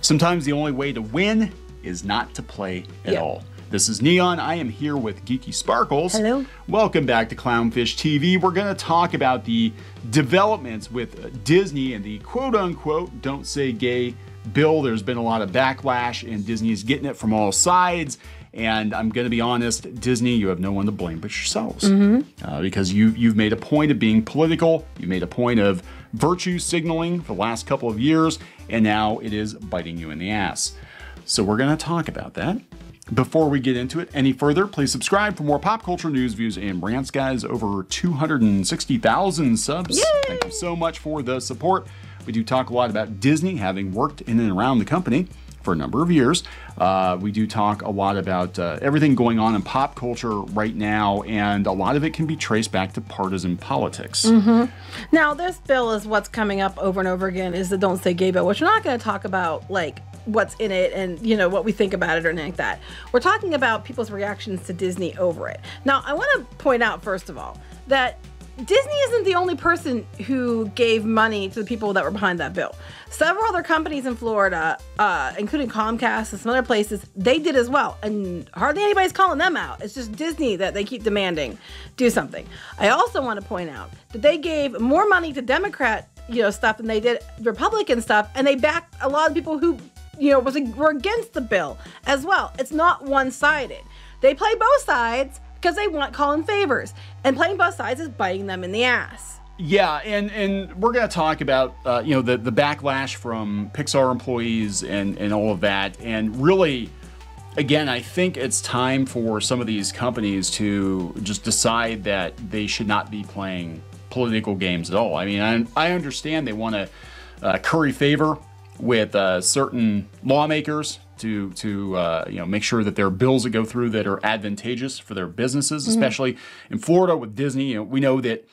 Sometimes the only way to win is not to play at all. This is Neon. I am here with Geeky Sparkles. Hello. Welcome back to Clownfish TV. We're going to talk about the developments with Disney and the quote-unquote don't say gay bill. There's been a lot of backlash and Disney is getting it from all sides. And I'm going to be honest, Disney, you have no one to blame but yourselves. Because you've made a point of being political. You made a point of virtue signaling for the last couple of years. And now it is biting you in the ass. So we're going to talk about that. Before we get into it any further, please subscribe for more pop culture news, views, and rants, guys. Over 260,000 subs. Yay! Thank you so much for the support. We do talk a lot about Disney, having worked in and around the company for a number of years. We do talk a lot about everything going on in pop culture right now, and a lot of it can be traced back to partisan politics. Now, this bill is what's coming up over and over again, is the Don't Say Gay bill, which we're not going to talk about, like, what's in it and, you know, what we think about it or anything like that. We're talking about people's reactions to Disney over it. Now, I want to point out, first of all, that Disney isn't the only person who gave money to the people that were behind that bill. Several other companies in Florida, including Comcast and some other places, they did as well. And hardly anybody's calling them out. It's just Disney that they keep demanding do something. I also want to point out that they gave more money to Democrat, stuff than they did Republican stuff. And they backed a lot of people who, were against the bill as well. It's not one-sided. They play both sides because they want calling favors, and playing both sides is biting them in the ass. Yeah, and we're going to talk about the backlash from Pixar employees and all of that. And really, again, I think it's time for some of these companies to just decide that they should not be playing political games at all. I mean, I understand they want to curry favor with certain lawmakers to make sure that there are bills that go through that are advantageous for their businesses, especially in Florida with Disney. We know that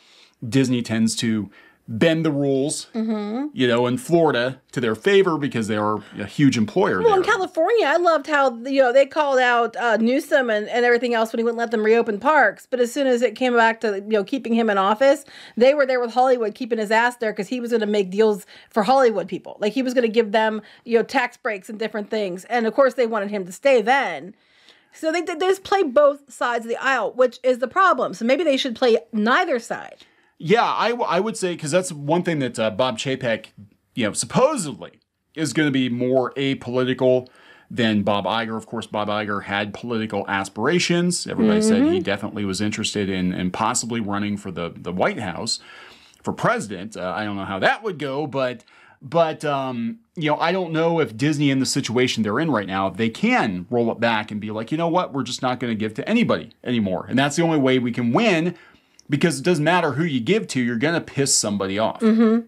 Disney tends to bend the rules, in Florida to their favor because they are a huge employer. Well, in California, I loved how, they called out Newsom and everything else when he wouldn't let them reopen parks. But as soon as it came back to, keeping him in office, they were there with Hollywood, keeping his ass there because he was going to make deals for Hollywood people. Like, he was going to give them, tax breaks and different things. And of course, they wanted him to stay then. So they just play both sides of the aisle, which is the problem. So maybe they should play neither side. Yeah, I would say, because that's one thing that Bob Chapek, supposedly is going to be more apolitical than Bob Iger. Of course, Bob Iger had political aspirations. Everybody said he definitely was interested in possibly running for the White House for president. I don't know how that would go, but I don't know if Disney, in the situation they're in right now, if they can roll it back and be like, you know what, we're just not going to give to anybody anymore. And that's the only way we can win. Because it doesn't matter who you give to, you're going to piss somebody off. And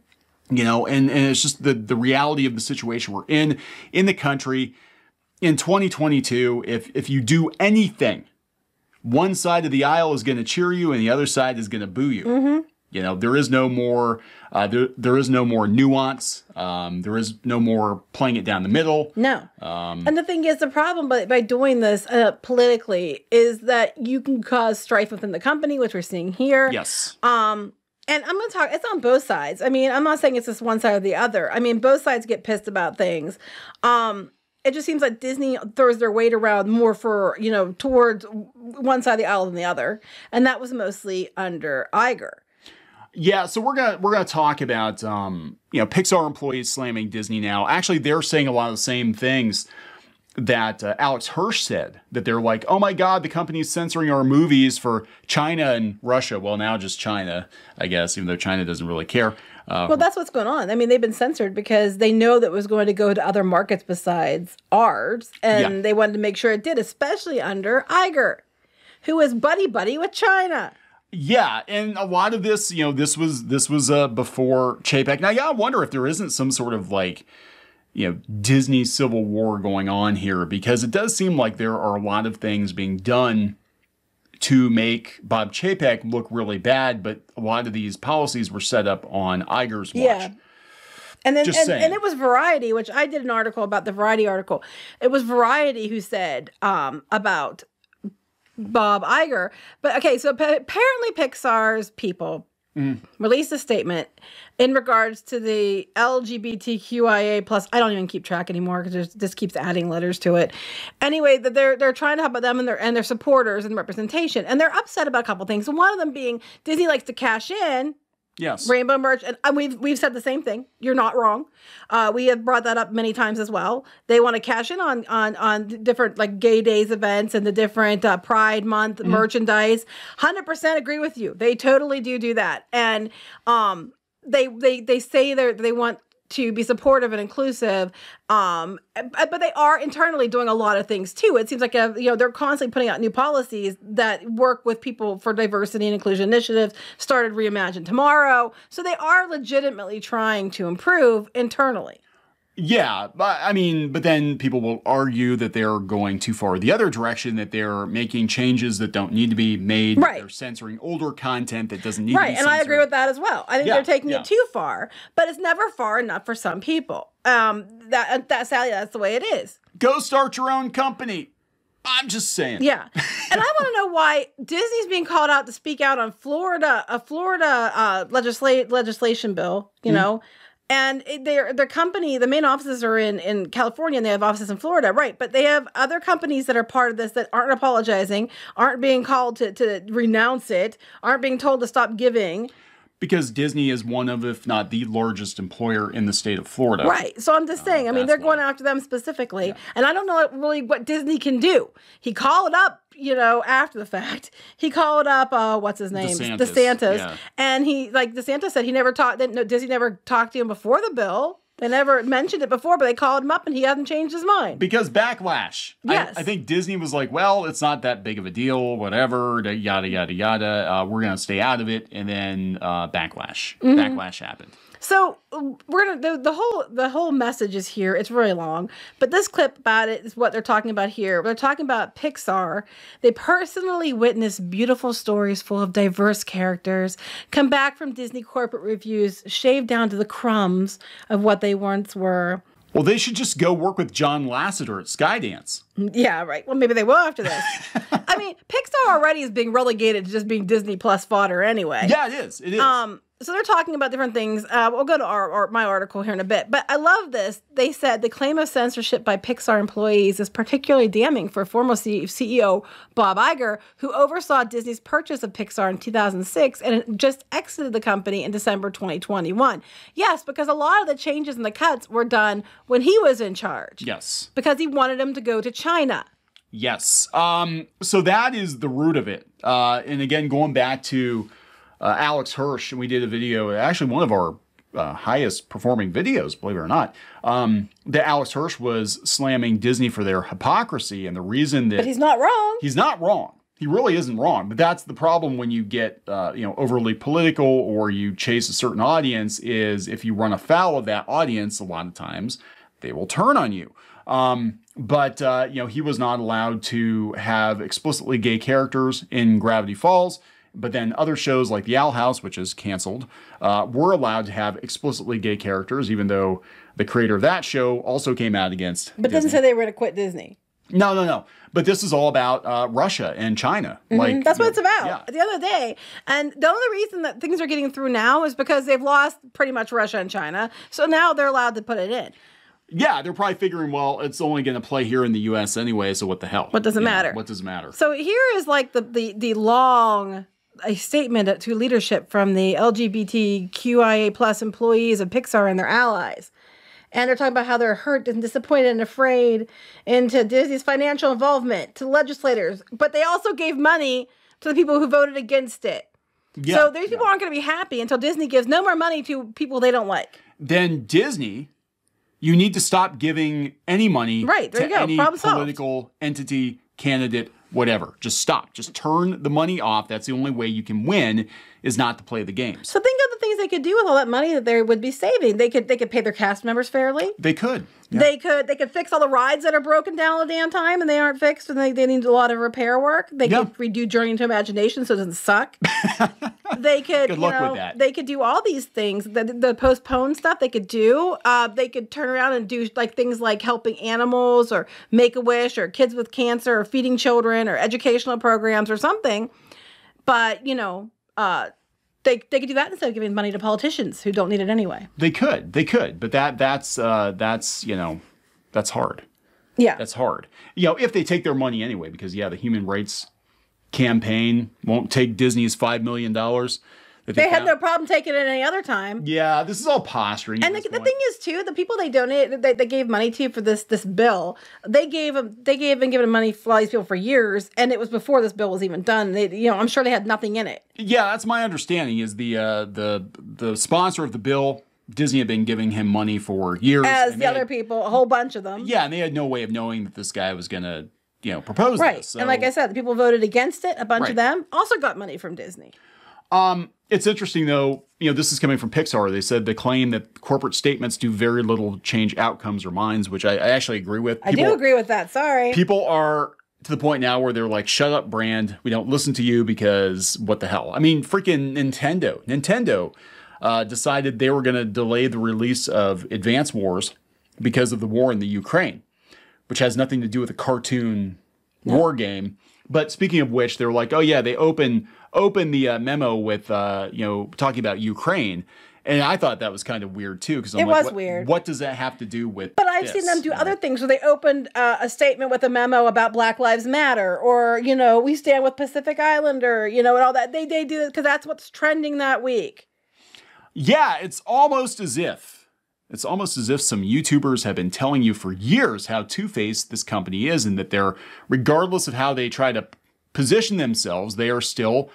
it's just the reality of the situation we're in the country. In 2022, if you do anything, one side of the aisle is going to cheer you and the other side is going to boo you. There is no more there is no more nuance. There is no more playing it down the middle. No. And the thing is, the problem by doing this politically is that you can cause strife within the company, which we're seeing here. Yes. And I'm going to talk, it's on both sides. I mean, I'm not saying it's just one side or the other. I mean, both sides get pissed about things. It just seems like Disney throws their weight around more for, towards one side of the aisle than the other. And that was mostly under Iger. Yeah, so we're gonna talk about Pixar employees slamming Disney now. Actually, they're saying a lot of the same things that Alex Hirsch said. That they're like, oh my God, the company's censoring our movies for China and Russia. Well, now just China, I guess, even though China doesn't really care. Well, that's what's going on. I mean, they've been censored because they know that it was going to go to other markets besides ours, and they wanted to make sure it did, especially under Iger, who is buddy-buddy with China. Yeah, and a lot of this, this was before Chapek. Now, I wonder if there isn't some sort of Disney civil war going on here, because it does seem like there are a lot of things being done to make Bob Chapek look really bad, but a lot of these policies were set up on Iger's watch. Yeah. And then and it was Variety, which I did an article about, the Variety article. It was Variety who said about Bob Iger. But okay, so apparently Pixar's people released a statement in regards to the LGBTQIA plus. I don't even keep track anymore because this keeps adding letters to it. Anyway, that they're trying to help them and their supporters and representation, and they're upset about a couple things. One of them being Disney likes to cash in. Yes. Rainbow merch, and we've said the same thing. You're not wrong. We have brought that up many times as well. They want to cash in on different like gay days events and the different Pride Month merchandise. 100% agree with you. They totally do that, and they say they want to be supportive and inclusive, but they are internally doing a lot of things too. It seems like they're constantly putting out new policies that work with people for diversity and inclusion initiatives. Started Reimagine Tomorrow, so they are legitimately trying to improve internally. Yeah, but then people will argue that they're going too far the other direction, that they're making changes that don't need to be made. Right. They're censoring older content that doesn't need to be censored. Right, and I agree with that as well. I think they're taking it too far, but it's never far enough for some people. Sadly, that's the way it is. Go start your own company. I'm just saying. Yeah. And I want to know why Disney's being called out to speak out on a Florida legislation bill, you know. And their company, the main offices are in California, and they have offices in Florida, right? But they have other companies that are part of this that aren't apologizing, aren't being called to renounce it, aren't being told to stop giving. Because Disney is one of, if not the largest employer in the state of Florida. Right. So I'm just saying, they're going after them specifically. Yeah. And I don't know really what Disney can do. He called up, after the fact. He called up, what's his name? DeSantis. Yeah. And DeSantis said Disney never talked to him before the bill. They never mentioned it before, but they called him up and he hasn't changed his mind. Because backlash. Yes. I think Disney was like, well, it's not that big of a deal, whatever, yada, yada, yada. We're going to stay out of it. And then backlash. Mm-hmm. Backlash happened. So we're gonna the whole message is here. It's really long, but this clip about it is what they're talking about here. They're talking about Pixar. They personally witnessed beautiful stories full of diverse characters come back from Disney corporate reviews, shaved down to the crumbs of what they once were. Well, they should just go work with John Lasseter at Skydance. Yeah, right. Well, maybe they will after this. Pixar already is being relegated to just being Disney Plus fodder anyway. Yeah, it is. It is. So they're talking about different things. We'll go to my article here in a bit. But I love this. They said the claim of censorship by Pixar employees is particularly damning for former CEO Bob Iger, who oversaw Disney's purchase of Pixar in 2006 and just exited the company in December 2021. Yes, because a lot of the changes and the cuts were done when he was in charge. Yes. Because he wanted them to go to China. Yes. So that is the root of it. And again, going back to Alex Hirsch, and we did a video, actually one of our highest performing videos, believe it or not, that Alex Hirsch was slamming Disney for their hypocrisy, and the reason that... But he's not wrong. He's not wrong. He really isn't wrong, but that's the problem when you get overly political or you chase a certain audience, is if you run afoul of that audience, a lot of times they will turn on you. But he was not allowed to have explicitly gay characters in Gravity Falls. But then other shows like The Owl House, which is canceled, were allowed to have explicitly gay characters, even though the creator of that show also came out against But didn't say they were going to quit Disney. No. But this is all about Russia and China. Mm-hmm. That's what it's about at the end of the day. And the only reason that things are getting through now is because they've lost pretty much Russia and China. So now they're allowed to put it in. Yeah, they're probably figuring, well, it's only going to play here in the U.S. anyway, so what the hell? What does it matter? What does it matter? So here is like the long... a statement to leadership from the LGBTQIA plus employees of Pixar and their allies. And they're talking about how they're hurt and disappointed and afraid into Disney's financial involvement, to legislators. But they also gave money to the people who voted against it. Yeah, so these people aren't going to be happy until Disney gives no more money to people they don't like. Then Disney, you need to stop giving any money to any political entity, candidate, whatever. Just stop. Just turn the money off. That's the only way you can win, is not to play the games. So think of the things they could do with all that money that they would be saving. They could pay their cast members fairly. They could. Yeah. They could fix all the rides that are broken down all the damn time and they aren't fixed and they need a lot of repair work. They could redo Journey into Imagination so it doesn't suck. They could Good luck with that. They could do all these things. The postponed stuff they could do. They could turn around and do like things like helping animals or Make-A-Wish or kids with cancer or feeding children or educational programs or something. But, They could do that instead of giving money to politicians who don't need it anyway. They could, but that's you know, that's hard. Yeah, that's hard. You know, if they take their money anyway, because the Human Rights Campaign won't take Disney's $5 million. They had no problem taking it any other time. Yeah, this is all posturing. And the thing is, too, the people they donated, they gave money to for this bill, they been giving money for all these people for years, and it was before this bill was even done. I'm sure they had nothing in it. Yeah, that's my understanding. Is the sponsor of the bill, Disney had been giving him money for years, as the other people, a whole bunch of them. Yeah, and they had no way of knowing that this guy was gonna, propose this. So. And like I said, the people voted against it. A bunch of them also got money from Disney. It's interesting, though, this is coming from Pixar. They said they claim that corporate statements do very little change outcomes or minds, which I actually agree with. I do agree with that. Sorry. People are to the point now where they're like, shut up, brand. We don't listen to you because what the hell? I mean, freaking Nintendo. Nintendo decided they were going to delay the release of Advance Wars because of the war in the Ukraine, which has nothing to do with a cartoon war game. But speaking of which, they were like, oh, yeah, they open the memo with, talking about Ukraine. And I thought that was kind of weird, too. Because it was weird. What does that have to do with But I've seen them do other things where they opened a statement with a memo about Black Lives Matter or, we stand with Pacific Islander, and all that. They do it because that's what's trending that week. Yeah, it's almost as if some YouTubers have been telling you for years how two-faced this company is and that they're, regardless of how they try to position themselves, they are still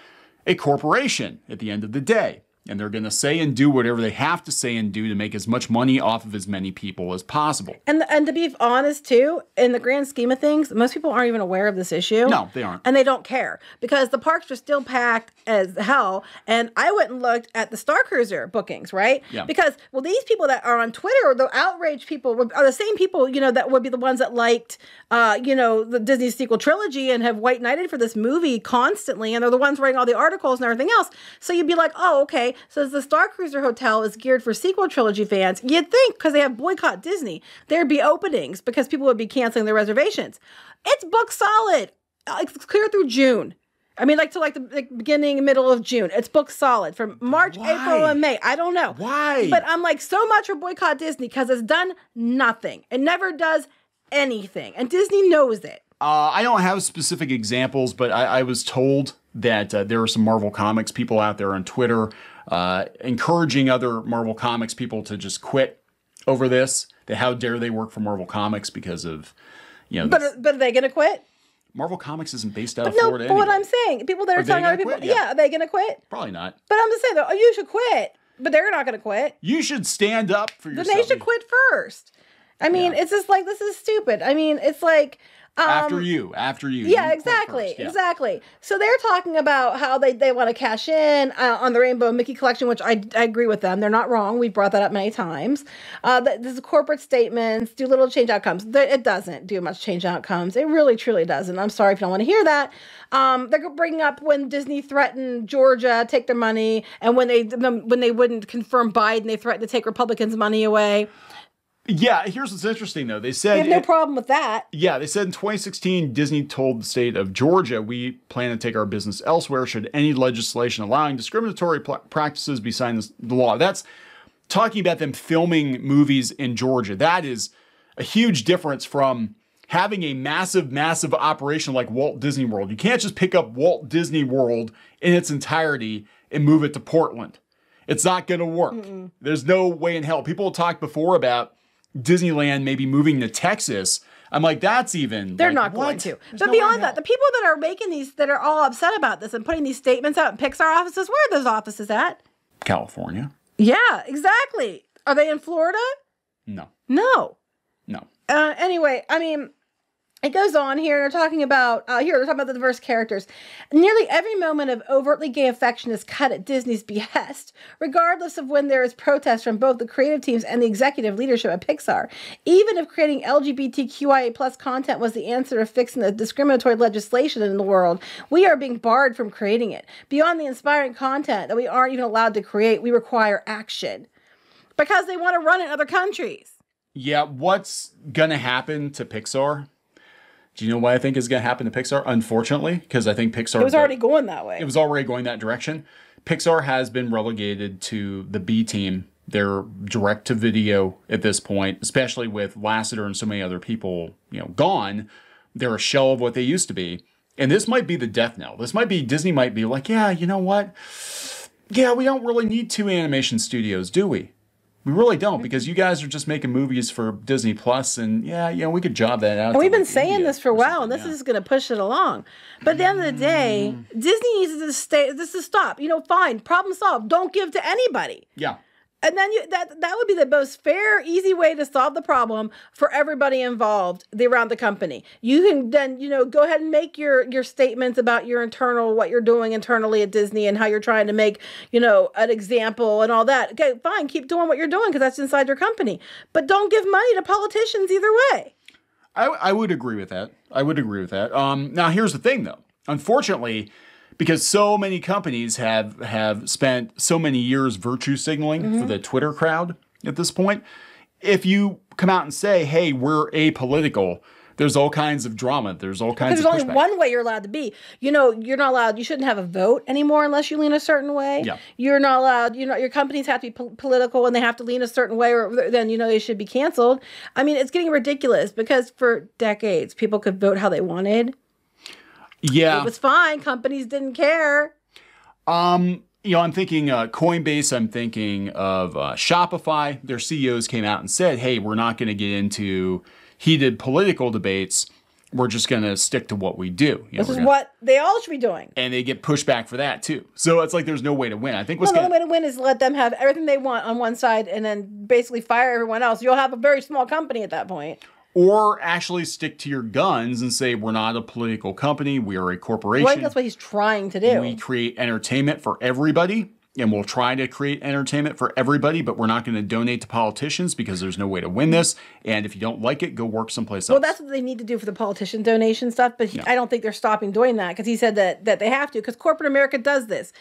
a corporation at the end of the day. And they're going to say and do whatever they have to say and do to make as much money off of as many people as possible. And to be honest, too, in the grand scheme of things, most people aren't even aware of this issue. No, they aren't. And they don't care because the parks are still packed as hell. And I went and looked at the Star Cruiser bookings, right? Yeah. Because, these people that are on Twitter, the outraged people, are the same people, that would be the ones that liked, the Disney sequel trilogy and have white knighted for this movie constantly. And they're the ones writing all the articles and everything else. So you'd be like, oh, okay. So as the Star Cruiser Hotel is geared for sequel trilogy fans, you'd think because they have boycott Disney, there'd be openings because people would be canceling their reservations. It's booked solid. It's clear through June. I mean, to the beginning, middle of June. It's booked solid from March, April, and May. I don't know. Why? But I'm like, so much for boycott Disney because it's done nothing. It never does anything. And Disney knows it. I don't have specific examples, but I was told that there are some Marvel Comics people out there on Twitter encouraging other Marvel Comics people to just quit over this. That how dare they work for Marvel Comics because of, But are they going to quit? Marvel Comics isn't based out of Florida anyway. But what I'm saying, people that are telling other people, are they going to quit? Probably not. But I'm just saying, though, you should quit. But they're not going to quit. You should stand up for yourself. Then they should quit first. I mean, it's just like, this is stupid. I mean, it's like... After you. Yeah, exactly. So they're talking about how they want to cash in on the Rainbow Mickey collection, which I agree with them. They're not wrong. We've brought that up many times. This is corporate statements, do little change outcomes. It doesn't do much change outcomes. It really, truly doesn't. I'm sorry if you don't want to hear that. They're bringing up when Disney threatened Georgia, take their money, and when they wouldn't confirm Biden, they threatened to take Republicans' money away. Yeah, here's what's interesting, though. They said... They have no problem with that. Yeah, they said in 2016, Disney told the state of Georgia, we plan to take our business elsewhere should any legislation allowing discriminatory practices be signed into the law. That's talking about them filming movies in Georgia. That is a huge difference from having a massive, massive operation like Walt Disney World. You can't just pick up Walt Disney World in its entirety and move it to Portland. It's not going to work. There's no way in hell. People talked before about Disneyland maybe moving to Texas. I'm like, that's even... They're not going to. But beyond that, the people that are making these, that are all upset about this and putting these statements out in Pixar offices, where are those offices at? California. Yeah, exactly. Are they in Florida? No. No. No. Anyway, I mean... It goes on here. They're talking about the diverse characters. Nearly every moment of overtly gay affection is cut at Disney's behest, regardless of when there is protest from both the creative teams and the executive leadership at Pixar. Even if creating LGBTQIA plus content was the answer to fixing the discriminatory legislation in the world, we are being barred from creating it. Beyond the inspiring content that we aren't even allowed to create, we require action. Because they want to run in other countries. Yeah, what's going to happen to Pixar? Do you know what I think is going to happen to Pixar? Unfortunately, because I think Pixar... It was already going that way. It was already going that direction. Pixar has been relegated to the B team. They're direct to video at this point, especially with Lasseter and so many other people, gone. They're a shell of what they used to be. And this might be the death knell. Disney might be like, yeah, you know what? Yeah, we don't really need 2 animation studios, do we? We really don't, because you guys are just making movies for Disney Plus, and we could job that out. And we've been saying this for a while, and this is going to push it along. But at the end of the day, Disney needs to stop. Fine, problem solved. Don't give to anybody. Yeah. And then that would be the most fair, easy way to solve the problem for everybody involved around the company. You can then, go ahead and make your statements about what you're doing internally at Disney and how you're trying to make, an example and all that. Okay, fine, keep doing what you're doing because that's inside your company. But don't give money to politicians either way. I would agree with that. Now, here's the thing, though. Unfortunately, because so many companies have spent so many years virtue signaling for the Twitter crowd at this point, if you come out and say, hey, we're apolitical, there's all kinds of drama. There's all kinds of pushback. There's only one way you're allowed to be. You're not allowed, you shouldn't have a vote anymore unless you lean a certain way. Yeah. You're not allowed, your companies have to be political and they have to lean a certain way or then, they should be canceled. I mean, it's getting ridiculous because for decades, people could vote how they wanted. Yeah. It was fine. Companies didn't care. I'm thinking Coinbase. I'm thinking of Shopify. Their CEOs came out and said, hey, we're not going to get into heated political debates. We're just going to stick to what we do. This is what they all should be doing. And they get pushback for that, too. So it's like there's no way to win. I think the only way to win is let them have everything they want on one side and then basically fire everyone else. You'll have a very small company at that point. Or actually stick to your guns and say, we're not a political company. We are a corporation. Well, I think that's what he's trying to do. We create entertainment for everybody, and we'll try to create entertainment for everybody, but we're not going to donate to politicians because there's no way to win this. And if you don't like it, go work someplace else. Well, that's what they need to do for the politician donation stuff, but I don't think they're stopping doing that because he said that they have to because corporate America does this.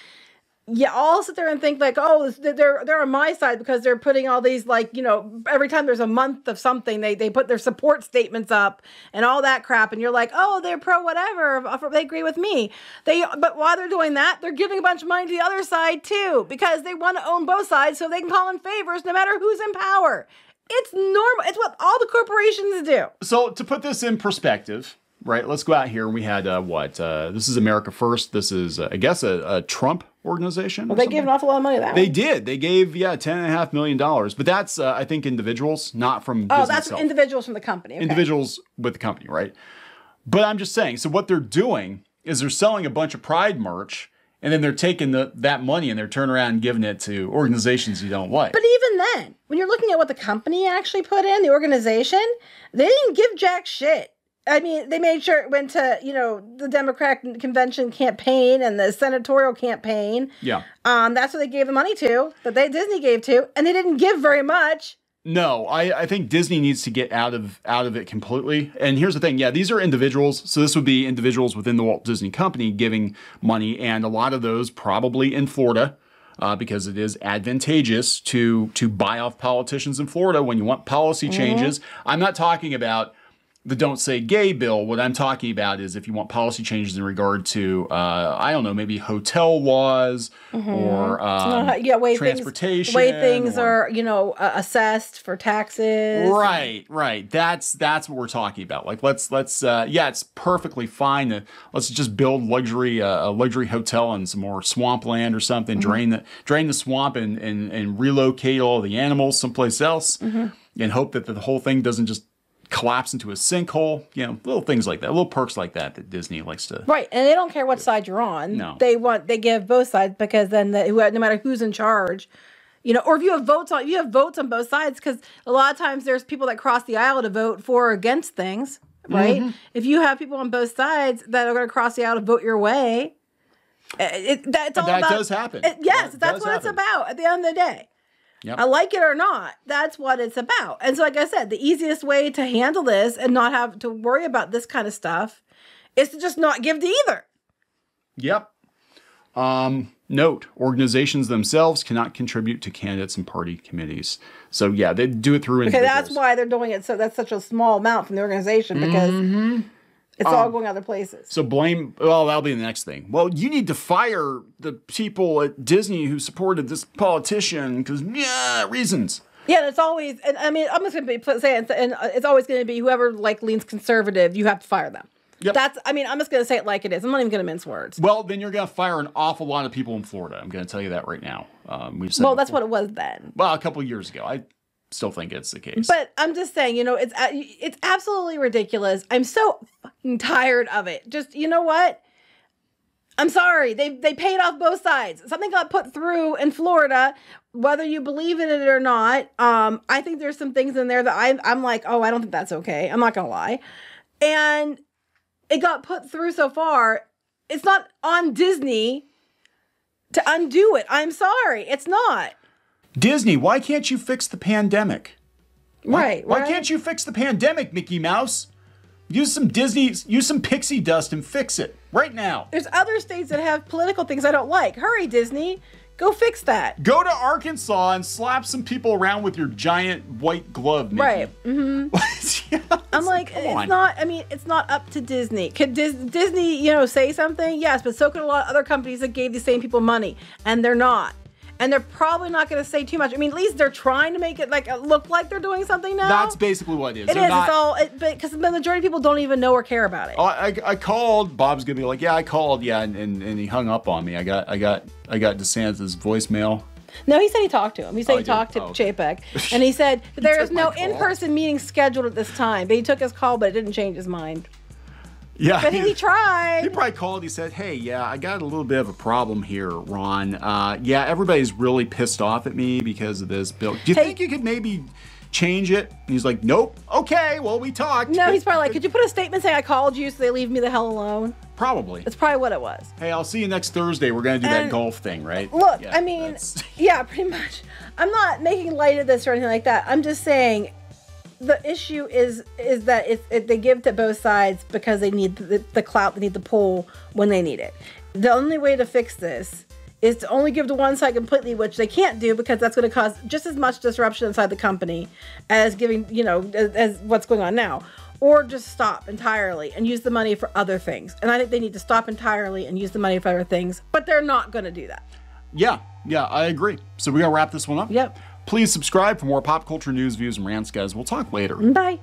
Yeah, I'll sit there and think like, oh, they're on my side because they're putting all these every time there's a month of something, they put their support statements up and all that crap, and you're like, oh, they're pro whatever, they agree with me. But while they're doing that, they're giving a bunch of money to the other side too because they want to own both sides so they can call in favors no matter who's in power. It's normal. It's what all the corporations do. So to put this in perspective. Right, let's go out here. We had this is America First. This is, I guess, a Trump organization. Well, they gave an awful lot of money to that. They did. They gave $10.5 million. But that's I think individuals, not from Disney that's itself. Individuals from the company. Okay. Individuals with the company, right? But I'm just saying. So what they're doing is they're selling a bunch of Pride merch, and then they're taking that money and they're turning around and giving it to organizations you don't like. But even then, when you're looking at what the company actually put in, the organization, they didn't give jack shit. I mean, they made sure it went to, the Democratic convention campaign and the senatorial campaign. Yeah. That's what they gave the money to, that Disney gave to, and they didn't give very much. No, I think Disney needs to get out of it completely. And here's the thing. Yeah, these are individuals. So this would be individuals within the Walt Disney Company giving money, and a lot of those probably in Florida. Because it is advantageous to buy off politicians in Florida when you want policy changes. I'm not talking about the Don't Say Gay bill. What I'm talking about is if you want policy changes in regard to, I don't know, maybe hotel laws or transportation. Way things are, assessed for taxes. Right. That's what we're talking about. Like, let's it's perfectly fine. Let's just build a luxury hotel in some more swampland or something, drain the swamp and relocate all the animals someplace else and hope that the whole thing doesn't just collapse into a sinkhole, little things like that, little perks like that Disney likes to. Right, and they don't care what side you're on. No, they give both sides because then no matter who's in charge, or if you have votes on both sides, because a lot of times there's people that cross the aisle to vote for or against things, right? If you have people on both sides that are going to cross the aisle to vote your way, that does happen. That's what it's about at the end of the day. Yep. I like it or not, that's what it's about. And so, like I said, the easiest way to handle this and not have to worry about this kind of stuff is to just not give to either. Yep. Note, organizations themselves cannot contribute to candidates and party committees. So, yeah, they do it through individuals. Okay, that's why they're doing it. So that's such a small amount from the organization because It's all going other places. So blame, well, that'll be the next thing. Well, you need to fire the people at Disney who supported this politician because, reasons. Yeah, and it's always, and I mean, I'm just going to be saying, and it's always going to be whoever like leans conservative, you have to fire them. Yep. I'm just going to say it like it is. I'm not even going to mince words. Well, then you're going to fire an awful lot of people in Florida. I'm going to tell you that right now. That's what it was then. Well, a couple of years ago. I still think it's the case. But I'm just saying, it's absolutely ridiculous. I'm so fucking tired of it. Just, you know what? I'm sorry. They paid off both sides. Something got put through in Florida, whether you believe in it or not. I think there's some things in there that I'm like, oh, I don't think that's okay. I'm not going to lie. And it got put through so far. It's not on Disney to undo it. I'm sorry. It's not. Disney, why can't you fix the pandemic? Why can't you fix the pandemic, Mickey Mouse? Use some pixie dust and fix it right now. There's other states that have political things I don't like. Hurry, Disney. Go fix that. Go to Arkansas and slap some people around with your giant white glove, Mickey. Right. Mm-hmm. I'm like, it's not up to Disney. Could Disney, say something? Yes, but so could a lot of other companies that gave the same people money, and they're not. And they're probably not going to say too much. I mean, at least they're trying to make it look like they're doing something now. That's basically what it is. It is. It's all because the majority of people don't even know or care about it. I called. Bob's gonna be like, yeah, I called. Yeah, and he hung up on me. I got DeSantis' voicemail. No, he said he talked to him. He said he talked to Chapek, and he said there is no in-person meeting scheduled at this time. But he took his call, but it didn't change his mind. Yeah, but he tried. He probably called. He said, "Hey, yeah, I got a little bit of a problem here, Ron. Yeah, everybody's really pissed off at me because of this bill. Do you think you could maybe change it?" And he's like, "Nope. Okay, well, we talked." No, he's probably like, "Could you put a statement saying I called you so they leave me the hell alone?" Probably. That's probably what it was. Hey, I'll see you next Thursday. We're gonna do that golf thing, right? Look, yeah, yeah, pretty much. I'm not making light of this or anything like that. I'm just saying. The issue is that they give to both sides because they need the clout, they need the pull when they need it. The only way to fix this is to only give to one side completely, which they can't do because that's going to cause just as much disruption inside the company as giving, as what's going on now. Or just stop entirely and use the money for other things. And I think they need to stop entirely and use the money for other things, but they're not going to do that. Yeah, I agree. So we're going to wrap this one up. Yep. Please subscribe for more pop culture news, views, and rants, guys. We'll talk later. Bye.